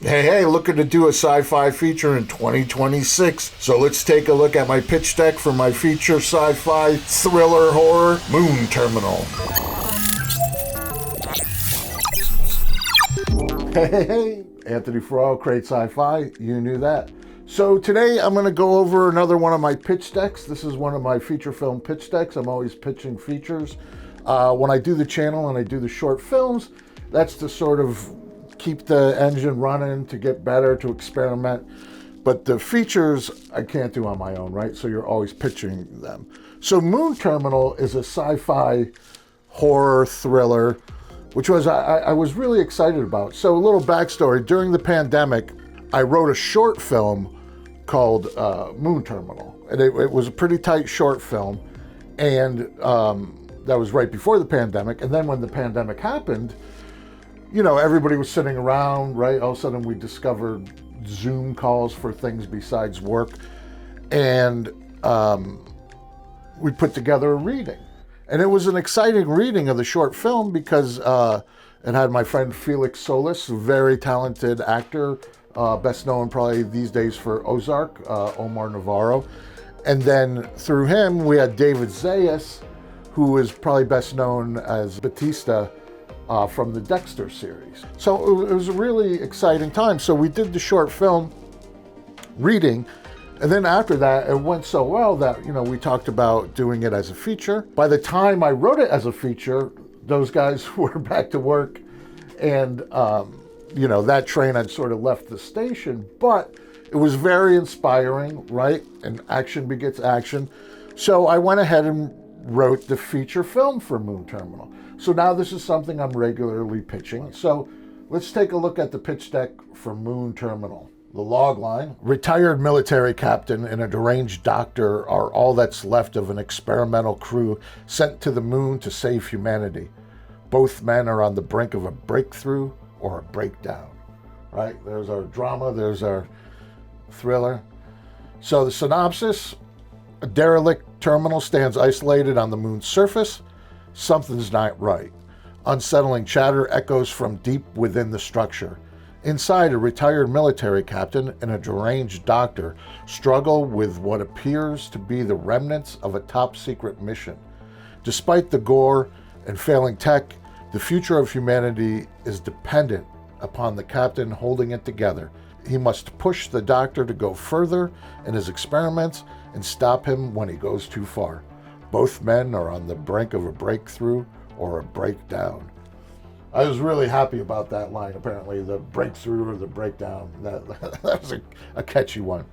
Hey, looking to do a sci-fi feature in 2026. So let's take a look at my pitch deck for my feature sci-fi thriller horror, Moon Terminal. Hey, Anthony Farrell, Create Sci-Fi. You knew that. So today I'm going to go over another one of my pitch decks. This is one of my feature film pitch decks. I'm always pitching features. When I do the channel and I do the short films, that's to sort of keep the engine running, to get better, to experiment. But the features I can't do on my own, right? So you're always pitching them. So Moon Terminal is a sci-fi horror thriller, which was I was really excited about. So a little backstory. During the pandemic, I wrote a short film called Moon Terminal. And it was a pretty tight short film. And that was right before the pandemic. And then when the pandemic happened, you know, everybody was sitting around, right? All of a sudden we discovered Zoom calls for things besides work. And we put together a reading. And it was an exciting reading of the short film because it had my friend Felix Solis, a very talented actor, best known probably these days for Ozark, Omar Navarro. And then through him, we had David Zayas, who is probably best known as Batista from the Dexter series. So it was a really exciting time. So we did the short film reading, and then after that, it went so well that, you know, we talked about doing it as a feature. By the time I wrote it as a feature, those guys were back to work, and, you know, that train had sort of left the station, but it was very inspiring, right? And action begets action. So I went ahead and wrote the feature film for Moon Terminal. So now this is something I'm regularly pitching. So let's take a look at the pitch deck for Moon Terminal. The logline: retired military captain and a deranged doctor are all that's left of an experimental crew sent to the moon to save humanity. Both men are on the brink of a breakthrough or a breakdown. Right? There's our drama, there's our thriller. So the synopsis: a derelict terminal stands isolated on the moon's surface. Something's not right. Unsettling chatter echoes from deep within the structure. Inside, a retired military captain and a deranged doctor struggle with what appears to be the remnants of a top-secret mission. Despite the gore and failing tech, the future of humanity is dependent upon the captain holding it together. He must push the doctor to go further in his experiments and stop him when he goes too far. Both men are on the brink of a breakthrough or a breakdown. I was really happy about that line, apparently, the breakthrough or the breakdown. That was a catchy one.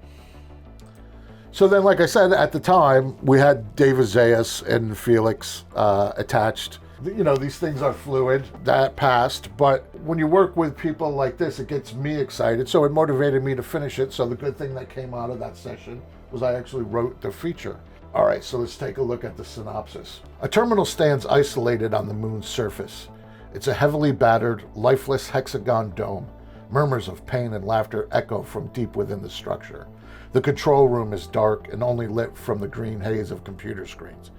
So then, like I said, at the time, we had David Zayas and Felix attached. You know, these things are fluid. That passed. But when you work with people like this, it gets me excited. So it motivated me to finish it. So the good thing that came out of that session was I actually wrote the feature. All right, so let's take a look at the synopsis. A terminal stands isolated on the moon's surface. It's a heavily battered, lifeless hexagon dome. Murmurs of pain and laughter echo from deep within the structure. The control room is dark and only lit from the green haze of computer screens.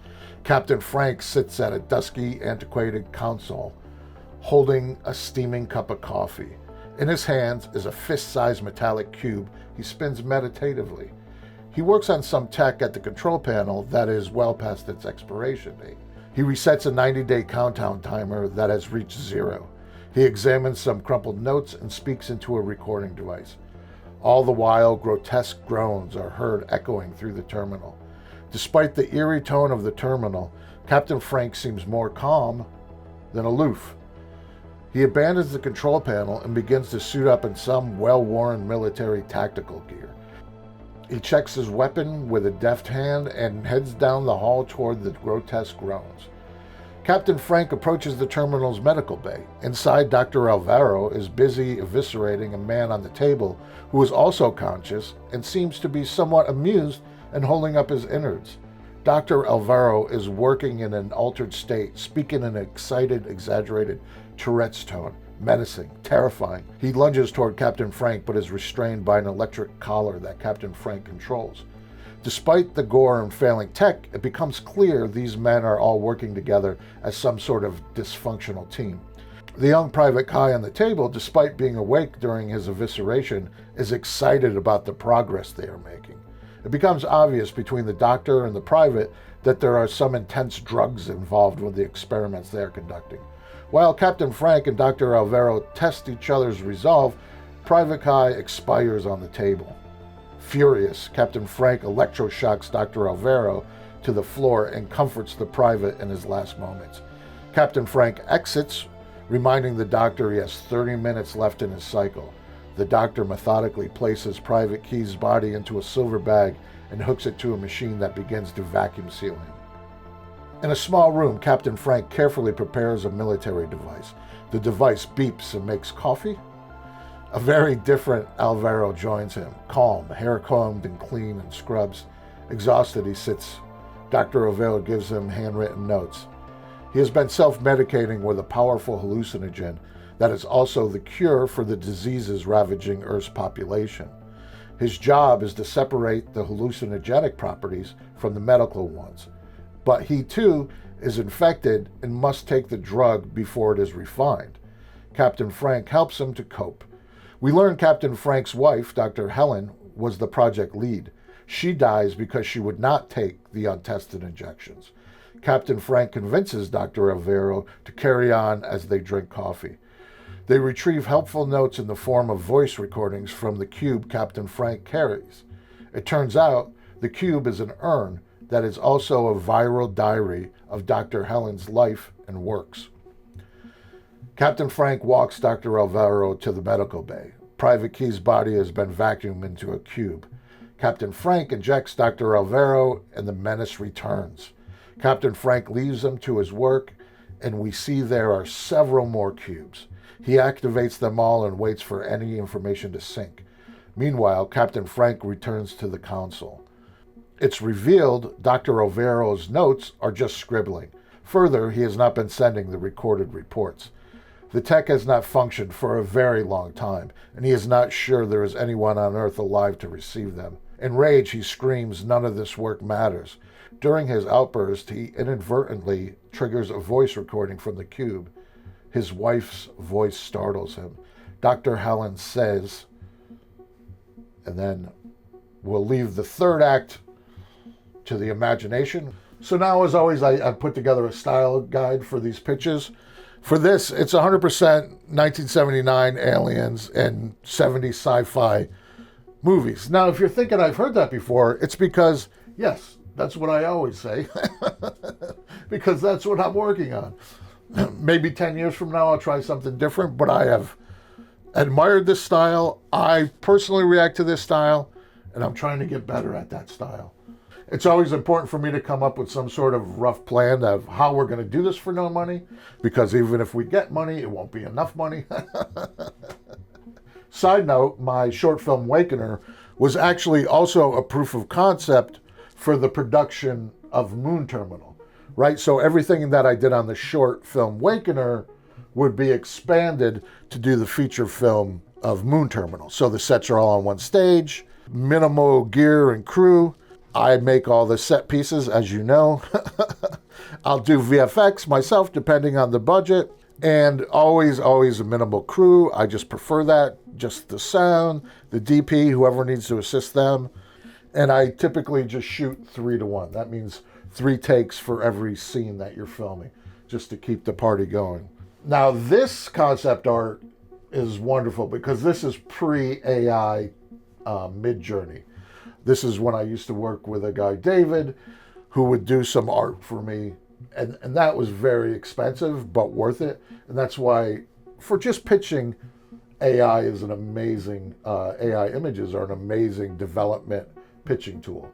Captain Frank sits at a dusky, antiquated console, holding a steaming cup of coffee. In his hands is a fist-sized metallic cube he spins meditatively. He works on some tech at the control panel that is well past its expiration date. He resets a 90-day countdown timer that has reached 0. He examines some crumpled notes and speaks into a recording device. All the while, grotesque groans are heard echoing through the terminal. Despite the eerie tone of the terminal, Captain Frank seems more calm than aloof. He abandons the control panel and begins to suit up in some well-worn military tactical gear. He checks his weapon with a deft hand and heads down the hall toward the grotesque groans. Captain Frank approaches the terminal's medical bay. Inside, Dr. Alvaro is busy eviscerating a man on the table who is also conscious and seems to be somewhat amused and holding up his innards. Dr. Alvaro is working in an altered state, speaking in an excited, exaggerated Tourette's tone, menacing, terrifying. He lunges toward Captain Frank, but is restrained by an electric collar that Captain Frank controls. Despite the gore and failing tech, it becomes clear these men are all working together as some sort of dysfunctional team. The young Private Kai on the table, despite being awake during his evisceration, is excited about the progress they are making. It becomes obvious between the doctor and the private that there are some intense drugs involved with the experiments they are conducting. While Captain Frank and Dr. Alvaro test each other's resolve, Private Kai expires on the table. Furious, Captain Frank electroshocks Dr. Alvaro to the floor and comforts the private in his last moments. Captain Frank exits, reminding the doctor he has 30 minutes left in his cycle. The doctor methodically places Private Key's body into a silver bag and hooks it to a machine that begins to vacuum seal him. In a small room, Captain Frank carefully prepares a military device. The device beeps and makes coffee. A very different Alvaro joins him, calm, hair combed and clean and scrubs. Exhausted, he sits. Dr. Alvaro gives him handwritten notes. He has been self-medicating with a powerful hallucinogen that is also the cure for the diseases ravaging Earth's population. His job is to separate the hallucinogenic properties from the medical ones. But he too is infected and must take the drug before it is refined. Captain Frank helps him to cope. We learn Captain Frank's wife, Dr. Helen, was the project lead. She dies because she would not take the untested injections. Captain Frank convinces Dr. Alvaro to carry on as they drink coffee. They retrieve helpful notes in the form of voice recordings from the cube Captain Frank carries. It turns out the cube is an urn that is also a viral diary of Dr. Helen's life and works. Captain Frank walks Dr. Alvaro to the medical bay. Private Key's body has been vacuumed into a cube. Captain Frank injects Dr. Alvaro and the menace returns. Captain Frank leaves him to his work, and we see there are several more cubes. He activates them all and waits for any information to sync. Meanwhile, Captain Frank returns to the console. It's revealed Dr. Alvaro's notes are just scribbling. Further, he has not been sending the recorded reports. The tech has not functioned for a very long time, and he is not sure there is anyone on Earth alive to receive them. In rage, he screams, "None of this work matters." During his outburst, he inadvertently triggers a voice recording from the cube. His wife's voice startles him. Dr. Helen says, and then we'll leave the third act to the imagination. So now, as always, I put together a style guide for these pitches. For this, it's 100% 1979 aliens and 70s sci-fi movies. Now, if you're thinking I've heard that before, it's because, yes, that's what I always say, because that's what I'm working on. Maybe 10 years from now, I'll try something different, but I have admired this style. I personally react to this style, and I'm trying to get better at that style. It's always important for me to come up with some sort of rough plan of how we're going to do this for no money, because even if we get money, it won't be enough money. Side note, my short film Wakener was actually also a proof of concept for the production of Moon Terminal, right? So everything that I did on the short film Wakener would be expanded to do the feature film of Moon Terminal. So the sets are all on one stage, minimal gear and crew. I make all the set pieces, as you know. I'll do VFX myself, depending on the budget. And always a minimal crew. I just prefer that. Just the sound, the DP, whoever needs to assist them. And I typically just shoot 3-to-1. That means 3 takes for every scene that you're filming, just to keep the party going. Now, this concept art is wonderful because this is pre-AI Mid-Journey. This is when I used to work with a guy, David, who would do some art for me. And that was very expensive, but worth it. And that's why, for just pitching, AI is an amazing, AI images are an amazing development pitching tool.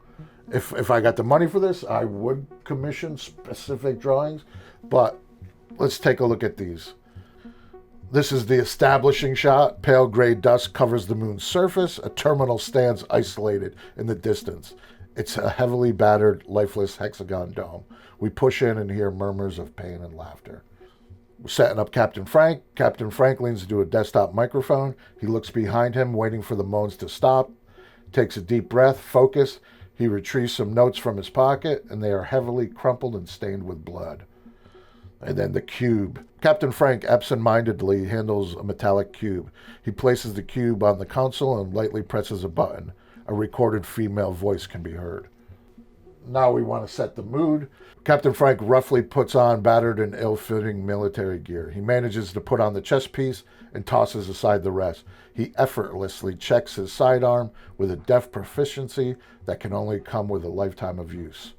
If I got the money for this, I would commission specific drawings. But let's take a look at these. This is the establishing shot. Pale gray dust covers the moon's surface. A terminal stands isolated in the distance. It's a heavily battered, lifeless hexagon dome. We push in and hear murmurs of pain and laughter. We're setting up Captain Frank. Captain Frank leans into a desktop microphone. He looks behind him, waiting for the moans to stop. Takes a deep breath, focus. He retrieves some notes from his pocket, and they are heavily crumpled and stained with blood. And then the cube. Captain Frank absent-mindedly handles a metallic cube. He places the cube on the console and lightly presses a button. A recorded female voice can be heard. Now we want to set the mood. Captain Frank roughly puts on battered and ill-fitting military gear. He manages to put on the chest piece and tosses aside the rest. He effortlessly checks his sidearm with a deft proficiency that can only come with a lifetime of use.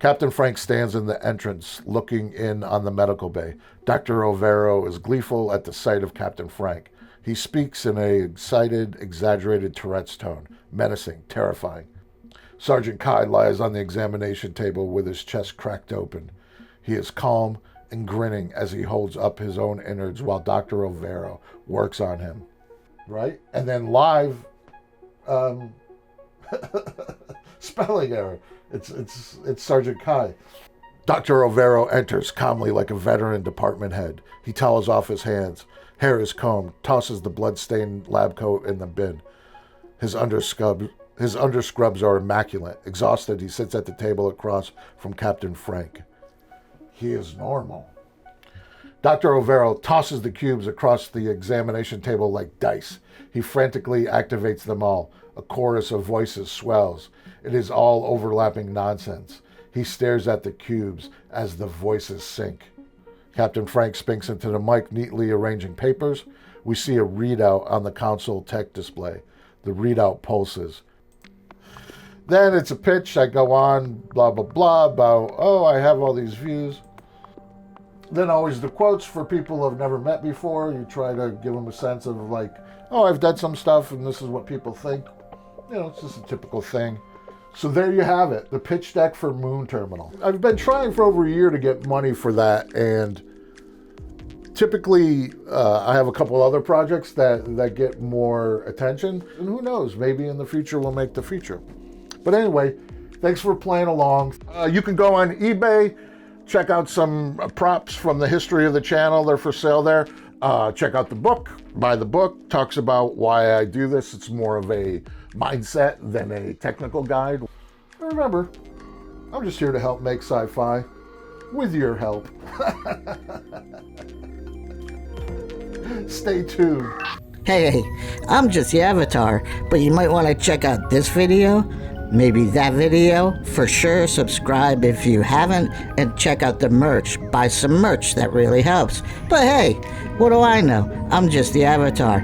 Captain Frank stands in the entrance, looking in on the medical bay. Dr. Overo is gleeful at the sight of Captain Frank. He speaks in an excited, exaggerated Tourette's tone, menacing, terrifying. Sergeant Kai lies on the examination table with his chest cracked open. He is calm and grinning as he holds up his own innards while Dr. Overo works on him. Right? And then live, spelling error. It's Sergeant Kai. Dr. Overo enters calmly like a veteran department head. He towels off his hands. Hair is combed, tosses the blood-stained lab coat in the bin. His underscrubs are immaculate. Exhausted, he sits at the table across from Captain Frank. He is normal. Dr. Overo tosses the cubes across the examination table like dice. He frantically activates them all. A chorus of voices swells. It is all overlapping nonsense. He stares at the cubes as the voices sink. Captain Frank speaks into the mic, neatly arranging papers. We see a readout on the console tech display. The readout pulses. Then it's a pitch. I go on, blah, blah, blah, about, oh, I have all these views. Then always the quotes for people I've never met before. You try to give them a sense of like, oh, I've done some stuff and this is what people think. You know, it's just a typical thing. So there you have it, the pitch deck for Moon Terminal. I've been trying for over a year to get money for that, and typically I have a couple other projects that get more attention, and who knows, maybe in the future we'll make the feature. But anyway, thanks for playing along. You can go on eBay, check out some props from the history of the channel. They're for sale there. Check out the book, buy the book, talks about why I do this. It's more of a mindset than a technical guide. And remember, I'm just here to help make sci-fi with your help. Stay tuned. Hey, I'm just the avatar, but you might want to check out this video, maybe that video. For sure, subscribe if you haven't, and check out the merch. Buy some merch, that really helps. But hey, what do I know? I'm just the avatar.